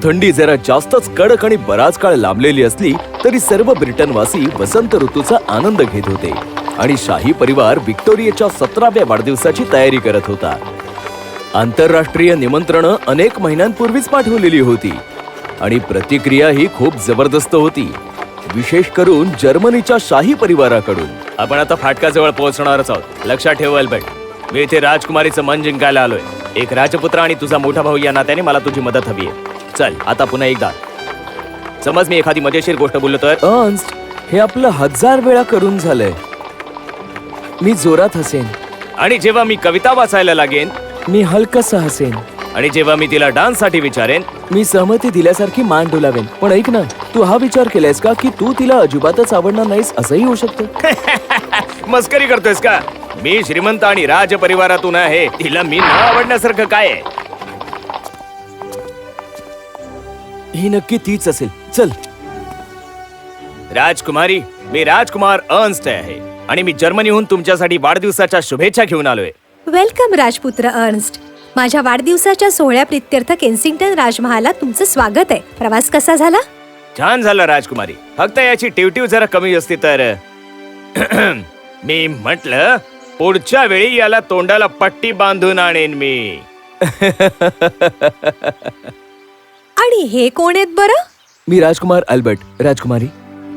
थंडी जरा जास्तच कडक आणि बराच काळ लांबलेली असली तरी सर्व ब्रिटनवासी वसंत ऋतूचा आनंद घेत होते आणि शाही परिवार व्हिक्टोरियाच्या 17व्या वाढदिवसाची तयारी करत होता. आंतरराष्ट्रीय निमंत्रणं अनेक महिन्यांपूर्वीच पाठवलेली होती आणि प्रतिक्रिया ही खूप जबरदस्त होती, विशेष करून जर्मनीच्या शाही परिवाराकडून. आपण आता फाटकाजवळ पोहोचणारच आहोत. लक्षात ठेव अल्बर्ट, मी इथे राजकुमारीचं मन जिंकायला आलोय. एक राजपुत्र आणि तुझा मोठा भाऊ या नात्याने मला तुझी मदत हवी आहे. चल आता पुन्हा एकदा. समज मी एखादी मजेशीर गोष्ट बोललो तर. अर्न्स्ट, हे आपलं 1000 वेळा करून झालंय. मी जोरात हसेन. आणि जेव्हा मी कविता वाचायला लागेन, मी हलकसं हसेन. आणि जेव्हा मी तिला डान्स साठी विचारेन, मी सहमती दिल्यासारखी मान डोलावेन. पण ऐक ना, तू हा विचार केलायस का की तू तिला अजिबातच आवडणार नाहीस असंही होऊ शकतं? मस्करी करतोयस का? मी श्रीमंत आणि राज परिवारातून आहे. तिला मी न आवडण्यासारखं काय आहे? ही नक्की तीच असेल. चल. राजकुमारी, मी राजकुमार अर्न्स्ट आहे आणि मी जर्मनीहून तुमच्यासाठी वाढदिवसाच्या शुभेच्छा घेऊन आलोय. वेलकम राजपुत्र अर्न्स्ट. माझ्या वाढदिवसाच्या सोहळ्याप्रित्यर्थ केन्सिंग्टन राजमहालात तुमचं स्वागत आहे. प्रवास कसा झाला? छान झालं राजकुमारी. फक्त याची टिवटिव जरा कमी असती तर. मी म्हटलं, पुढच्या वेळी याला तोंडाला पट्टी बांधून आणेन मी. आणि हे कोण आहेत बरं? मी राजकुमार अल्बर्ट. राजकुमारी,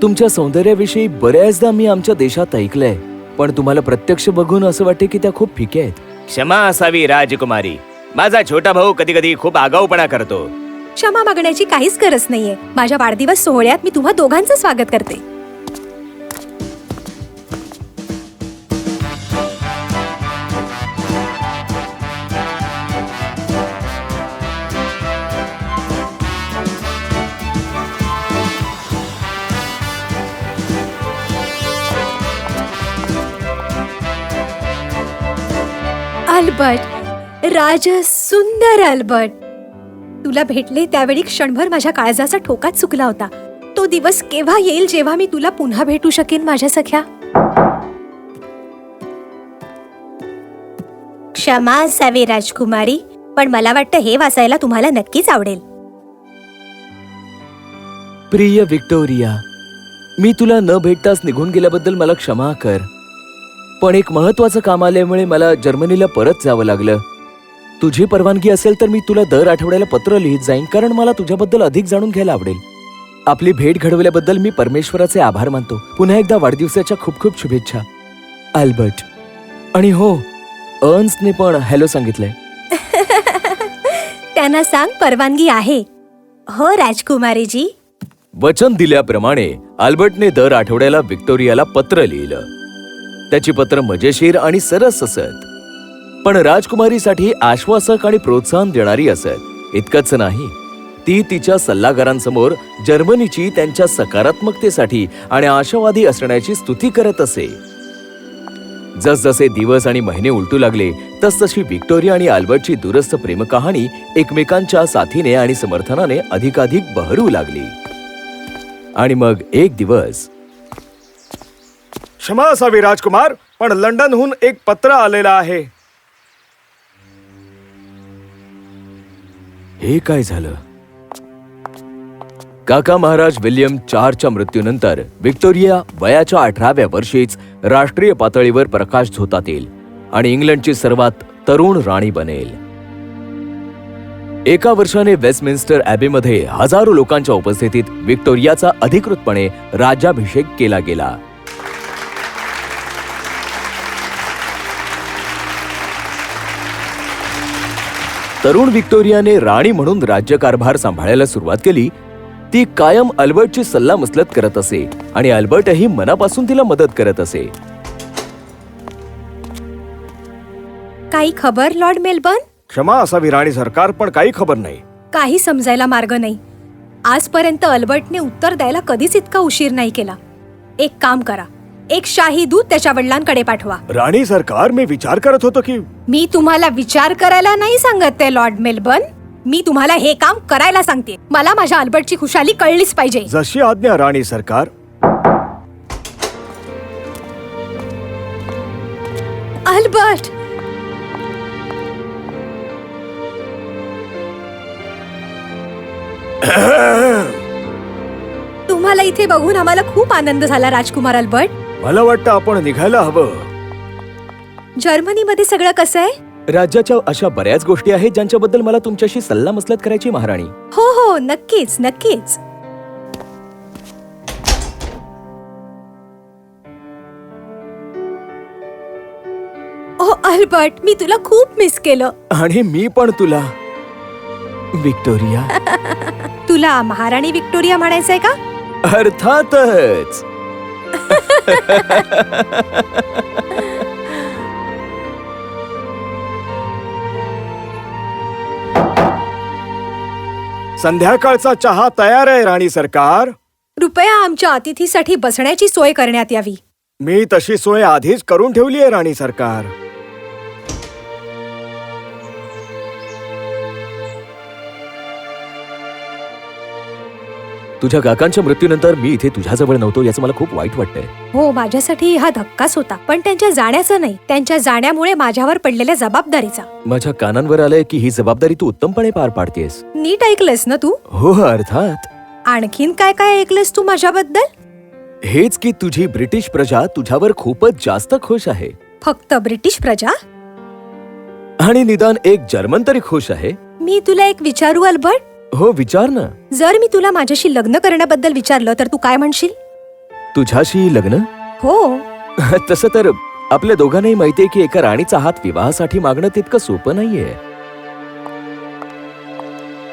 तुमच्या सौंदर्याविषयी बऱ्याचदा मी आमच्या देशात ऐकलंय, पण तुम्हाला प्रत्यक्ष बघून असं वाटते की त्या खूप फिक्या आहेत. क्षमा असावी राजकुमारी. माझा छोटा भाऊ कधी कधी खूप आगाऊपणा करतो. क्षमा मागण्याची काहीच गरज नाहीये. माझ्या वाढदिवस सोहळ्यात मी तुम्हा दोघांचं स्वागत करते. अल्बर्ट, राज सुंदर अल्बर्ट, तुला भेटले त्यावेळी क्षणभर माझ्या काळजाचा ठोकाच चुकला होता. तो दिवस केव्हा येईल जेव्हा मी तुला पुन्हा भेटू शकेन माझ्या सख्या? क्षमा असावी राजकुमारी, पण मला वाटतं हे वाचायला तुम्हाला नक्कीच आवडेल. प्रिय व्हिक्टोरिया, मी तुला न भेटताच निघून गेल्याबद्दल मला क्षमा कर. पण एक महत्वाचं काम आल्यामुळे मला जर्मनीला परत जावं लागलं. तुझी परवानगी असेल तर मी तुला दर आठवड्याला पत्र लिहित जाईन, कारण मला तुझ्याबद्दल अधिक जाणून घ्यायला आवडेल. आपली भेट घडवल्याबद्दल मी परमेश्वराचे आभार मानतो. पुन्हा एकदा वाढदिवसाच्या खूप खूप शुभेच्छा. अल्बर्ट. आणि हो, अर्न्स्टने पण हॅलो सांगितलंय. त्यांना सांग परवानगी आहे. हो राजकुमारीजी. वचन दिल्याप्रमाणे अल्बर्टने दर आठवड्याला व्हिक्टोरियाला पत्र लिहिलं. त्याची पत्र मजेशीर आणि सरस असत, पण राजकुमारीसाठी आश्वासक आणि प्रोत्साहन देणारी असत. इतकंच नाही, ती तिच्या सल्लागारांसमोर जर्मनीची त्यांच्या सकारात्मकतेसाठी आणि आशावादी असण्याची स्तुती करत असे. जसजसे दिवस आणि महिने उलटू लागले तसतशी व्हिक्टोरिया आणि अल्बर्टची दूरस्थ प्रेमकहाणी एकमेकांच्या साथीने आणि समर्थनाने अधिकाधिक बहरू लागली. आणि मग एक दिवस. क्षमा असावी राजकुमार, पण लंडनहून एक पत्र आलेलं आहे. हे काय झालं? काका महाराज विल्यम 4च्या मृत्यूनंतर व्हिक्टोरिया वयाच्या 18व्या वर्षीच राष्ट्रीय पातळीवर प्रकाश झोतात येईल आणि इंग्लंडची सर्वात तरुण राणी बनेल. एका वर्षाने वेस्टमिन्स्टर ॲबेमध्ये हजारो लोकांच्या उपस्थितीत व्हिक्टोरियाचा अधिकृतपणे राज्याभिषेक केला गेला. तरुण व्हिक्टोरियाने राणी म्हणून राज्यकारभार सांभाळायला सुरुवात केली. ती कायम अल्बर्टची सल्लामसलत करत असे आणि अल्बर्टही मनापासून तिला मदत करत असे. काही खबर लॉर्ड मेलबर्न? क्षमा असावी राणी सरकार, पण काही खबर नाही. काही समजायला मार्ग नाही. आजपर्यंत अल्बर्टने उत्तर द्यायला कधीच इतका उशीर नाही केला. एक काम करा, एक शाही दूत त्याच्या वडिलांकडे पाठवा. राणी सरकार, मी विचार करत होतो की. मी तुम्हाला विचार करायला नाही सांगत ते लॉर्ड मेलबर्न, मी तुम्हाला हे काम करायला सांगते. मला माझ्या अल्बर्टची खुशाली कळलीच पाहिजे. जशी आज्ञा राणी सरकार. अल्बर्ट, इथे बघून आम्हाला खूप आनंद झाला राजकुमार अल्बर्ट. मला वाटतं आपण निघायला हवं. जर्मनीमध्ये सगळं कसं आहे? राज्याच्या अशा बऱ्याच गोष्टी आहेत ज्यांच्याबद्दल मला तुमच्याशी सल्लामसलत करायची महाराणी. हो हो, नक्कीच नक्कीच. ओ अल्बर्ट, मी तुला खूप मिस केलं. आणि मी पण तुला. विक्टोरिया. तुला महाराणी विक्टोरिया म्हणायचंय का? अर्थातच. संध्याकाळचा चहा तयार आहे राणी सरकार. कृपया आमच्या अतिथीसाठी बसण्याची सोय करण्यात यावी. मी तशी सोय आधीच करून ठेवली आहे राणी सरकार. तुझ्या काकांच्या मृत्यूनंतर मी इथे तुझ्याजवळ नव्हतो याचं मला खूप वाईट वाटतंय. हो, माझ्यासाठी हा धक्काच होता, पण त्यांच्या जाण्याचा नाही, त्यांच्या जाण्यामुळे माझ्यावर पडलेल्या जबाबदारीचा. माझ्या कानांवर आलंय की ही जबाबदारी तू उत्तमपणे पार पाडतेस. नीट ऐकलंस ना तू? हो अर्थात. आणखीन काय काय ऐकलंस तू माझ्याबद्दल? हेच की तुझी ब्रिटिश प्रजा तुझ्यावर खूपच जास्त खुश आहे. फक्त ब्रिटिश प्रजा? आणि निदान एक जर्मन तरी खुश आहे. मी तुला एक विचारू अल्बर्ट? हो विचार ना. जर मी तुला माझ्याशी लग्न करण्याबद्दल विचारलं तर तू काय म्हणशील? तुझ्याशी लग्न? हो. तसं तर आपल्या दोघांनाही माहितीये की एका राणीचा हात विवाहासाठी मागणं तितकं सोपं नाहीये.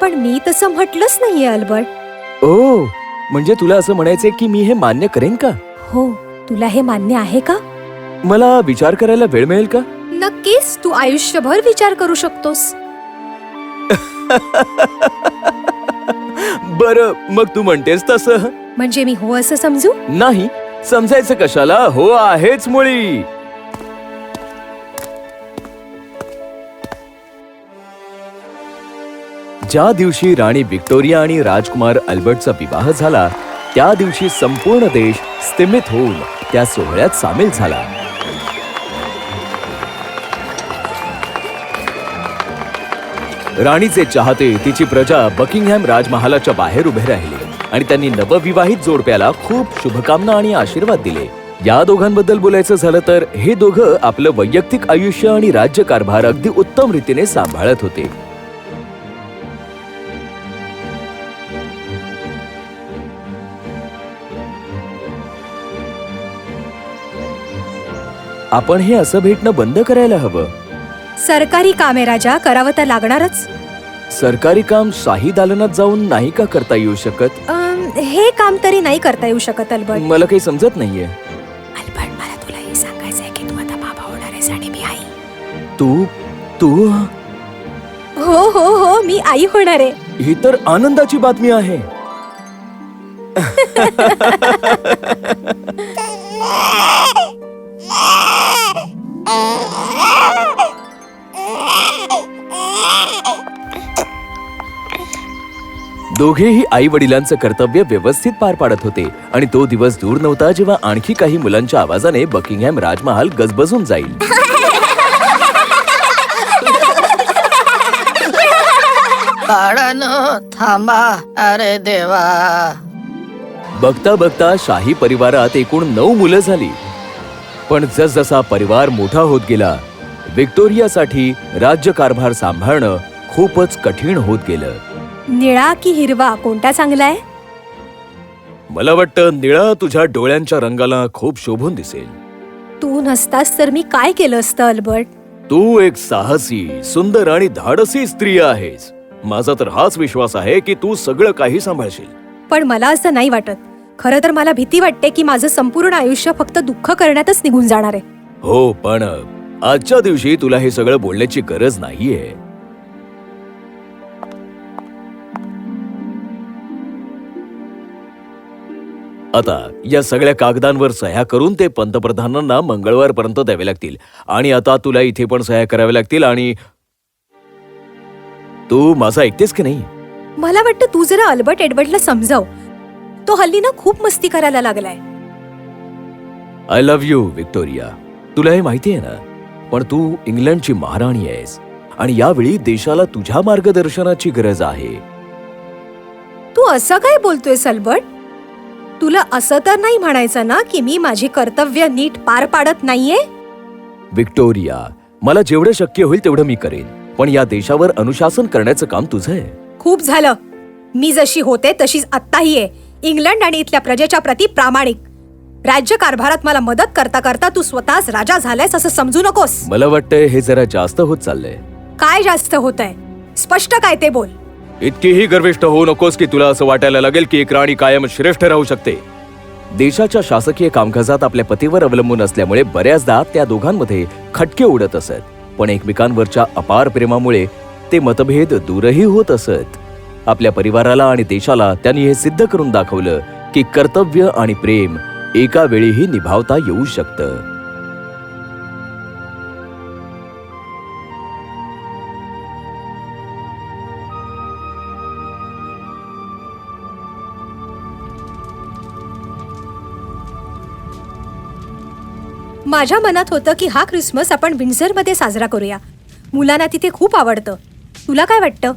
पण मी तसं म्हटलंच नाहीये अल्बर्ट. ओ, म्हणजे तुला असं म्हणायचंय की मी हे मान्य करेन का? हो, तुला हे मान्य आहे का? मला विचार करायला वेळ मिळेल का? नक्कीच, तू आयुष्यभर विचार करू शकतोस. बरं, मग तू म्हणतेस तसं. म्हणजे मी हो असं समजू? नाही, समजायचं कशाला. हो आहेच मुळी. ज्या दिवशी राणी विक्टोरिया आणि राजकुमार अल्बर्टचा विवाह झाला त्या दिवशी संपूर्ण देश स्तिमित होऊन त्या सोहळ्यात सामील झाला. राणीचे चाहते, तिची प्रजा बकिंगहॅम राजमहालाच्या बाहेर उभे राहिले आणि त्यांनी नवविवाहित जोडप्याला खूप शुभकामना आणि आशीर्वाद दिले. या दोघांबद्दल बोलायचं झालं तर हे दोघं आपलं वैयक्तिक आयुष्य आणि राज्यकारभार अगदी उत्तम रीतीने सांभाळत होते. आपण हे असं भेटणं बंद करायला हवं. सरकारी काम आहे राजा, करावं तर लागणारच. सरकारी काम शाही दालनात जाऊन नाही का करता येऊ शकत? हे काम तरी नाही करता येऊ शकत अल्बर्ट. मला काही समजत नाहीये. अल्बर्ट, मला तुला हे सांगायचंय की तू आता बाबा होणार आहेस आणि मी आई. तू तू हो हो हो, मी आई होणार आहे. ही तर आनंदाची बातमी आहे. दोघेही आई वडिलांचं कर्तव्य व्यवस्थित पार पाडत होते आणि तो दिवस दूर नव्हता जेव्हा आणखी काही मुलांच्या आवाजाने बकिंगहॅम राजमहाल गजबजून जाईल. बाळांनो थांबा, अरे देवा. बघता बघता शाही परिवारात एकूण 9 मुलं झाली. पण जसजसा परिवार मोठा होत गेला विक्टोरियासाठी राज्यकारभार सांभाळणं खूपच कठीण होत गेलं. निळा की हिरवा कोणता चांगला आहे? मला वाटतं निळा तुझ्या डोळ्यांच्या रंगाला खूप शोभून दिसेल. तू नसतास तर मी काय केलं असतं अल्बर्ट? तू एक साहसी, सुंदर आणि धाडसी स्त्री आहेस. माझा तर हाच विश्वास आहे की तू सगळं काही सांभाळशील. पण मला असं नाही वाटत. खरं तर मला भीती वाटते की माझं संपूर्ण आयुष्य फक्त दुःख करण्यातच निघून जाणार आहे. हो, पण आजच्या दिवशी तुला हे सगळं बोलण्याची गरज नाहीये. आता या सगळ्या कागदांवर सह्या करून ते पंतप्रधानांना मंगळवारपर्यंत द्यावे लागतील. आणि आता तुला इथे पण सह्या कराव्या लागतील. आणि तू माझं ऐकतेस की नाही? मला वाटतं तू जरा अल्बर्ट एडवर्डला समजाव. तो हल्ली ना खूप मस्ती करायला लागलाय. I love you Victoria. तुला हे माहिती आहे ना, पण तू इंग्लंडची महाराणी आहेस आणि यावेळी देशाला तुझ्या मार्गदर्शनाची गरज आहे. तू असं काय बोलतोयस अल्बर्ट? तुला असं तर नाही म्हणायचं ना की मी माझी कर्तव्य नीट पार पाडत नाहीये? विक्टोरिया, मला जेवढं शक्य होईल तेवढं मी करेन, पण या देशावर अनुशासन करण्याचं काम तुझं आहे. खूप झालं. मी जशी होते तशीच आत्ताही आहे. इंग्लंड आणि इथल्या प्रजेच्या प्रती प्रामाणिक. राज्यकारभारात मला मदत करता करता तू स्वतःच राजा झालायस असं समजू नकोस. मला वाटतंय हे जरा जास्त होत चाललंय. काय जास्त होतंय? स्पष्ट काय ते बोल. इतकीही गर्विष्ठ होऊ नकोस की तुला असं वाटायला लागेल की एक राणी कायम श्रेष्ठ राहू शकते. देशाच्या शासकीय कामकाजात आपल्या पतीवर अवलंबून असल्यामुळे बऱ्याचदा त्या दोघांमध्ये खटके उडत असत, पण एकमेकांवरच्या अपार प्रेमामुळे ते मतभेद दूरही होत असत. आपल्या परिवाराला आणि देशाला त्यांनी हे सिद्ध करून दाखवलं की कर्तव्य आणि प्रेम एका वेळीही निभावता येऊ शकतं. माझ्या मनात होतं की हा ख्रिसमस आपण विंडझरमध्ये साजरा करूया. मुलांना तिथे खूप आवडतं. तुला काय वाटतं?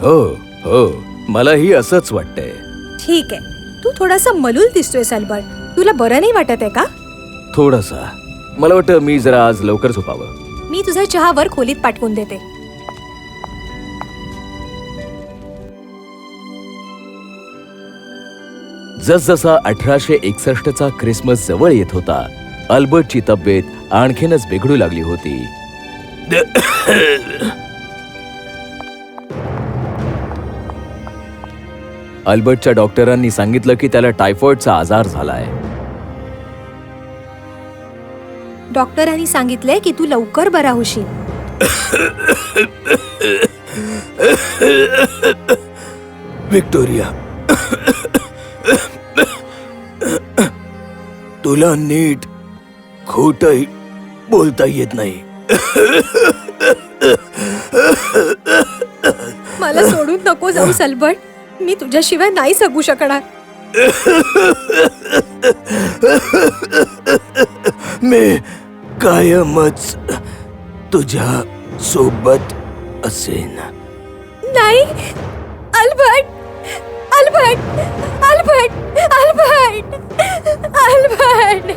हो हो, मलाही असंच वाटतंय. ठीक आहे. तू थोडासा मलूल दिसतोय अल्बर्ट. तुला बरं नाही वाटत आहे का? थोडासा. मला वाटतं मी जरा आज लवकर झोपावं. मी तुझा चहा वर खोलीत पाठवून देते. जसजसा 1861चा ख्रिसमस जवळ येत होता, अल्बर्टची तब्येत आणखीनच बिघडू लागली होती. अल्बर्टच्या डॉक्टरांनी सांगितलं की त्याला टायफॉइडचा आजार झालाय. डॉक्टरांनी सांगितलंय की तू लवकर बरा होशील. विक्टोरिया, तुला नीट खोटंही बोलता येत नाही. मला सोडून नको जाऊस अल्बर्ट. मी तुझ्याशिवाय नाही जगू शकणार. मी कायमच तुझ्या सोबत असेन. नाही Albert, Albert, Albert, Albert, Albert.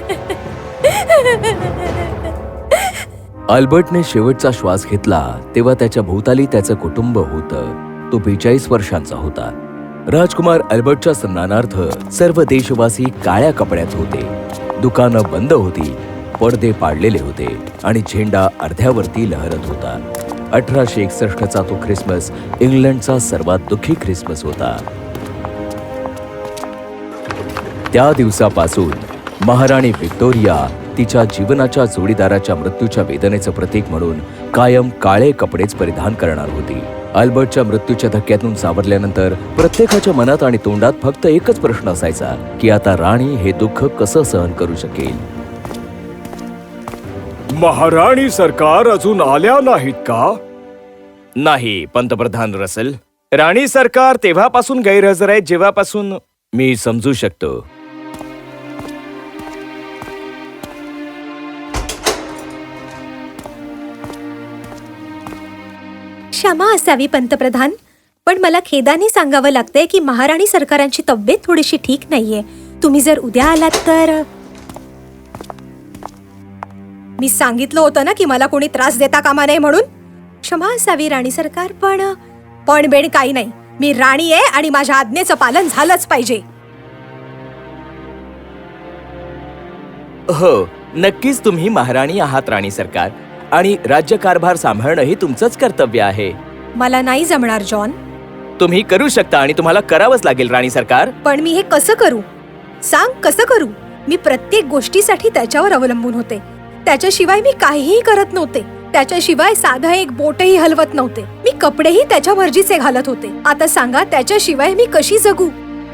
अल्बर्टने शेवटचा श्वास घेतला तेव्हा त्याच्या भोवताली त्याचं कुटुंब होतं. तो 42 वर्षांचा होता. राजकुमार अल्बर्टच्या सन्मानार्थ सर्व देशवासी काळ्या कपड्यात होते. दुकानं बंद होती, पडदे पाडलेले होते आणि झेंडा अर्ध्यावरती लहरत होता. 1861चा तो ख्रिसमस इंग्लंडचा सर्वात दुःखी ख्रिसमस होता. त्या दिवसापासून महाराणी व्हिक्टोरिया तिच्या जीवनाच्या जोडीदाराच्या मृत्यूच्या वेदनेचं प्रतीक म्हणून कायम काळे कपडेच परिधान करणार होती. अल्बर्टच्या मृत्यूच्या धक्क्यातून सावरल्यानंतर प्रत्येकाच्या मनात आणि तोंडात फक्त एकच प्रश्न असायचा की आता राणी हे दुःख कसं सहन करू शकेल. महाराणी सरकार अजून आल्या नाहीत का? नाही पंतप्रधान रसल. राणी सरकार तेव्हापासून गैरहजर आहे जेव्हापासून मी समजू शकतो. क्षमा असावी पंतप्रधान, पण मला खेदाने सांगावं लागतंय की महाराणी सरकारांची तब्येत थोडीशी ठीक नाहीये. तुम्ही जर उद्या आलात तर. मी सांगितलं होतं ना की मला कोणी त्रास देता कामा नये म्हणून. क्षमा असावी राणी सरकार, पण बेण काही नाही. मी राणी आहे आणि माझ्या आज्ञेचं पालन झालंच पाहिजे. हो, नक्कीच तुम्ही महाराणी आहात राणी सरकार, आणि राज्यकारभार सांभाळणं हे तुमचंच कर्तव्य आहे. मला नाही जमणार जॉन. तुम्ही करू शकता आणि तुम्हाला करावंच लागेल राणी सरकार. पण मी हे कसं करू? सांग कसं करू? मी प्रत्येक गोष्टीसाठी त्याच्यावर अवलंबून होते. त्याच्याशिवाय मी काहीही करत नव्हते. त्याच्याशिवाय साधं एक बोटही हलवत नव्हते. मी कपडेही त्याच्या मर्जीचे घालत होते. आता सांगा, त्याच्याशिवाय मी कशी जगू?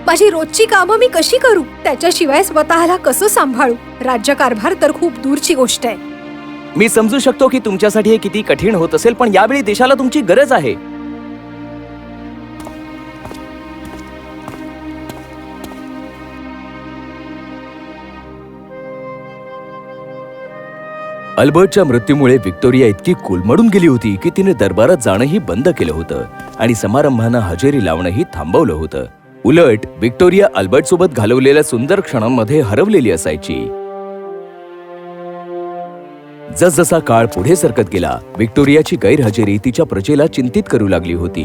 माझी रोजची कामं मी कशी करू? त्याच्याशिवाय स्वतःला कसं सांभाळू? राज्यकारभार तर खूप दूरची गोष्ट आहे. मी समजू शकतो की तुमच्यासाठी हे किती कठीण होत असेल, पण यावेळी देशाला तुमची गरज आहे. अल्बर्टच्या मृत्यूमुळे व्हिक्टोरिया इतकी कोलमडून गेली होती की तिने दरबारात जाणंही बंद केलं होतं आणि समारंभांना हजेरी लावणंही थांबवलं होतं. उलट व्हिक्टोरिया अल्बर्ट सोबत घालवलेल्या सुंदर क्षणांमध्ये हरवलेली असायची. जसजसा काळ पुढे सरकत गेला, व्हिक्टोरियाची गैरहजेरी तिच्या प्रजेला चिंतित करू लागली होती.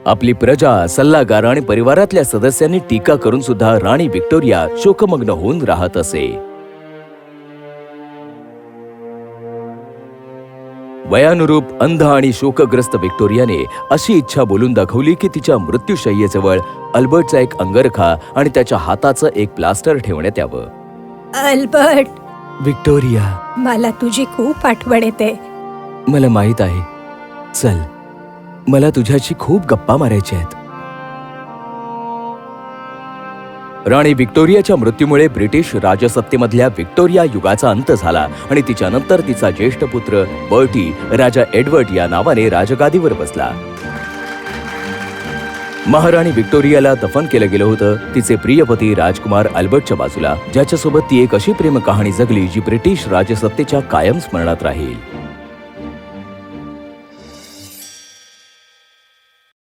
आपली प्रजा, सल्लागार आणि परिवारातल्या सदस्यांनी टीका करून सुद्धा राणी व्हिक्टोरिया शोकमग्न होऊन राहत असे. वयानुरूप अंध आणि शोकग्रस्त व्हिक्टोरियाने अशी इच्छा बोलून दाखवली की तिच्या मृत्यूशय्येजवळ अल्बर्टचा एक अंगरखा आणि त्याच्या हाताचं एक प्लास्टर ठेवण्यात यावं. अल्बर्ट, व्हिक्टोरिया, मला तुझी खूप आठवण येते. मला माहित आहे. चल, मला तुझ्याशी खूप गप्पा मारायच्या आहेत. राणी व्हिक्टोरियाच्या मृत्यूमुळे ब्रिटिश राजसत्तेमधल्या व्हिक्टोरिया युगाचा अंत झाला आणि तिच्यानंतर तिचा ज्येष्ठ पुत्र बर्टी राजा एडवर्ड या नावाने राजगादीवर बसला. महाराणी व्हिक्टोरियाला दफन केलं गेलं होतं तिचे प्रियपती राजकुमार अल्बर्टच्या बाजूला, ज्याच्यासोबत ती एक अशी प्रेम कहाणी जगली जी ब्रिटिश राजसत्तेच्या कायम स्मरणात राहील.